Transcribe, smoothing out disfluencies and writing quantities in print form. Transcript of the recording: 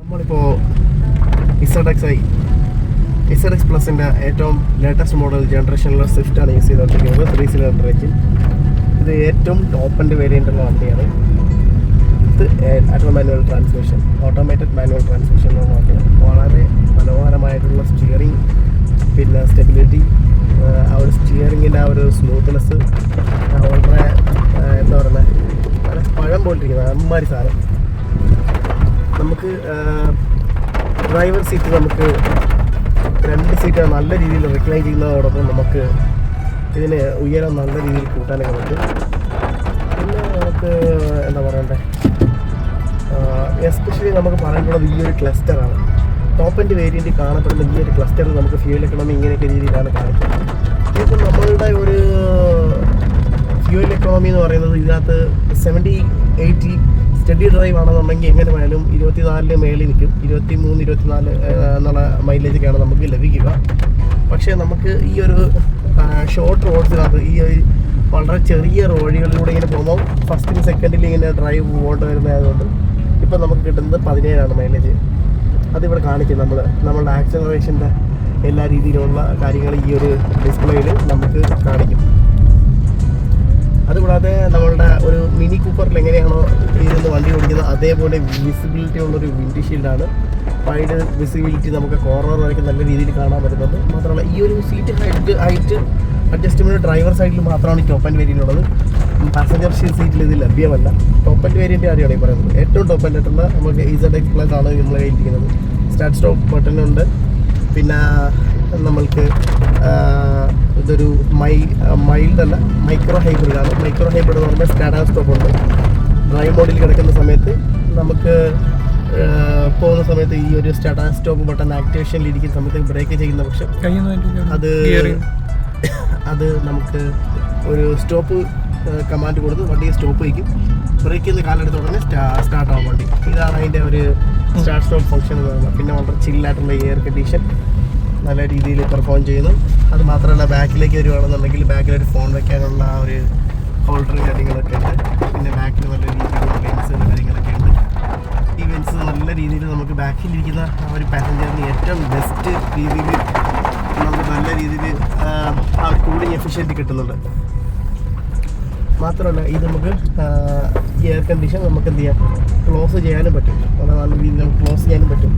നമ്മളിപ്പോൾ ZX പ്ലസിൻ്റെ ഏറ്റവും latest model ജനറേഷനിലുള്ള സ്വിഫ്റ്റാണ് use ചെയ്തുകൊണ്ടിരിക്കുന്നത്. 3 സിലിണ്ടർ എഞ്ചിൻ. ഇത് ഏറ്റവും ടോപ്പ് എൻഡ് വേരിയൻ്റുള്ള വണ്ടിയാണ്. ഇത് ഓട്ടോമാറ്റഡ് മാനുവൽ ട്രാൻസ്മിഷൻ എന്ന് പറഞ്ഞാൽ വളരെ മനോഹരമായിട്ടുള്ള സ്റ്റിയറിംഗ്, പിന്നെ സ്റ്റെബിലിറ്റി, ആ ഒരു സ്റ്റിയറിങ്ങിൻ്റെ ആ ഒരു സ്മൂത്ത്നെസ്, വളരെ എന്താ പറയുന്നത്, വളരെ പഴം പോലിരിക്കുന്നത് അമ്മാതിരി സാധനം. നമുക്ക് ഡ്രൈവർ സീറ്റ് നമുക്ക് 2 സീറ്റ് നല്ല രീതിയിൽ റിക്ലൈൻ ചെയ്യുന്നതോടൊപ്പം നമുക്ക് ഇതിന് ഉയരം നല്ല രീതിയിൽ കൂട്ടാനൊക്കെ പറ്റും. പിന്നെ നമുക്ക് എന്താ പറയണ്ടേ, എസ്പെഷ്യലി നമുക്ക് പറയുന്നത് ഈ ഒരു ക്ലസ്റ്ററാണ്. ടോപ്പ് എൻഡ് വേരിയൻ്റ് കാണപ്പെടുന്ന ഈ ഒരു ക്ലസ്റ്റർ നമുക്ക് ഫ്യൂൽ എക്കണോമി ഇങ്ങനെയൊക്കെ രീതിയിലാണ് കാണിക്കുന്നത്. ഇപ്പം നമ്മളുടെ ഒരു ഫ്യൂൽ എക്കണോമി എന്ന് പറയുന്നത് ഇതിനകത്ത് 70-80 സ്റ്റഡി ഡ്രൈവ് ആണെന്നുണ്ടെങ്കിൽ എങ്ങനെ പോയാലും 24 മേളിൽ നിൽക്കും. 23-24 എന്നുള്ള മൈലേജൊക്കെയാണ് നമുക്ക് ലഭിക്കുക. പക്ഷേ നമുക്ക് ഈ ഒരു ഷോർട്ട് റോഡ്സിനകത്ത് ഈ ഒരു വളരെ ചെറിയ വഴികളിലൂടെ ഇങ്ങനെ പോകുമ്പോൾ ഫസ്റ്റിലും സെക്കൻഡിലും ഇങ്ങനെ ഡ്രൈവ് പോകേണ്ടി വരുന്നതായതുകൊണ്ട് ഇപ്പം നമുക്ക് കിട്ടുന്നത് 17 മൈലേജ്. അതിവിടെ കാണിക്കും. നമ്മളുടെ ആക്സലറേഷൻ്റെ എല്ലാ രീതിയിലുള്ള കാര്യങ്ങൾ ഈ ഒരു ഡിസ്പ്ലേയിൽ നമുക്ക് കാണിക്കും. അതുകൂടാതെ നമ്മളുടെ ഒരു മിനി കൂപ്പറിൽ എങ്ങനെയാണോ ഇരുന്ന് വണ്ടി ഓടിക്കുന്നത് അതേപോലെ വിസിബിലിറ്റി ഉള്ളൊരു വിൻഡ് ഷീൽഡാണ്. വൈഡ് വിസിബിലിറ്റി നമുക്ക് കോർണർ വരയ്ക്ക് നല്ല രീതിയിൽ കാണാൻ പറ്റുന്നുണ്ട്. മാത്രമല്ല ഈ ഒരു സീറ്റ് ഹൈറ്റ് അഡ്ജസ്റ്റ്മെൻറ്റ് ഡ്രൈവർ സൈഡിൽ മാത്രമാണ് ഈ ടോപ്പ് എൻഡ് വേരിയൻ്റ് ഉള്ളത്. പാസഞ്ചർ സീറ്റിൽ ഇത് ലഭ്യമല്ല. ടോപ്പ് എൻഡ് വേരിയൻ്റ് കാര്യമാണ് ഈ പറയുന്നത്. ഏറ്റവും ടോപ്പ് എൻഡ് ആയിട്ടുള്ള നമുക്ക് ZX പ്ലസ് ആണ് നമ്മൾ കയ്യിലിരിക്കുന്നത്. Start stop ബട്ടണുണ്ട്. പിന്നെ നമ്മൾക്ക് ഇതൊരു മൈൽഡല്ല, മൈക്രോ ഹൈബ്രിഡ് ആണ്. മൈക്രോ ഹൈബ്രിഡ് എന്ന് പറയുമ്പോൾ സ്റ്റാർട്ട് സ്റ്റോപ്പ് ഉണ്ട്. ഡ്രൈവ് മോഡിൽ കിടക്കുന്ന സമയത്ത് നമുക്ക് പോകുന്ന സമയത്ത് ഈ ഒരു സ്റ്റാർട്ട് സ്റ്റോപ്പ് ബട്ടൺ ആക്ടിവേഷനിൽ ഇരിക്കുന്ന സമയത്ത് ബ്രേക്ക് ചെയ്യുന്ന പക്ഷം അത് നമുക്ക് ഒരു സ്റ്റോപ്പ് കമാൻഡ് കൊടുത്ത് വണ്ടിയെ സ്റ്റോപ്പ് വയ്ക്കും. ബ്രേക്ക് ചെയ്യുന്ന കാലെടുത്ത ഉടനെ സ്റ്റാർട്ട് ആവും വണ്ടി. ഇതാണ് അതിൻ്റെ ഒരു സ്റ്റാർട്ട് സ്റ്റോപ്പ് ഫംഗ്ഷൻ എന്ന് പറയുന്നത്. പിന്നെ വളരെ ചില്ലായിട്ടുള്ള എയർ കണ്ടീഷൻ നല്ല രീതിയിൽ പെർഫോം ചെയ്യുന്നു. അത് മാത്രമല്ല ബാക്കിലേക്ക് വരുവാണെന്നുണ്ടെങ്കിൽ ബാക്കിലൊരു ഫോൺ വയ്ക്കാനുള്ള ആ ഒരു ഹോൾഡർ കാര്യങ്ങളൊക്കെ ഉണ്ട്. പിന്നെ ബാക്കിൽ നല്ല രീതിയിലുള്ള വെൻസ് കാര്യങ്ങളൊക്കെ ഉണ്ട്. ഈ വെൻസ് നല്ല രീതിയിൽ നമുക്ക് ബാക്കിലിരിക്കുന്ന ആ ഒരു പാസഞ്ചറിന് ഏറ്റവും ബെസ്റ്റ് രീതിയിൽ നമുക്ക് നല്ല രീതിയിൽ ആ കൂളിംഗ് എഫിഷ്യൻറ്റി കിട്ടുന്നുണ്ട്. മാത്രമല്ല ഇത് നമുക്ക് ഈ എയർ കണ്ടീഷൻ നമുക്ക് എന്ത് ചെയ്യാം, ക്ലോസ് ചെയ്യാനും പറ്റും. നല്ല രീതിയിൽ നമുക്ക് ക്ലോസ് ചെയ്യാനും പറ്റും.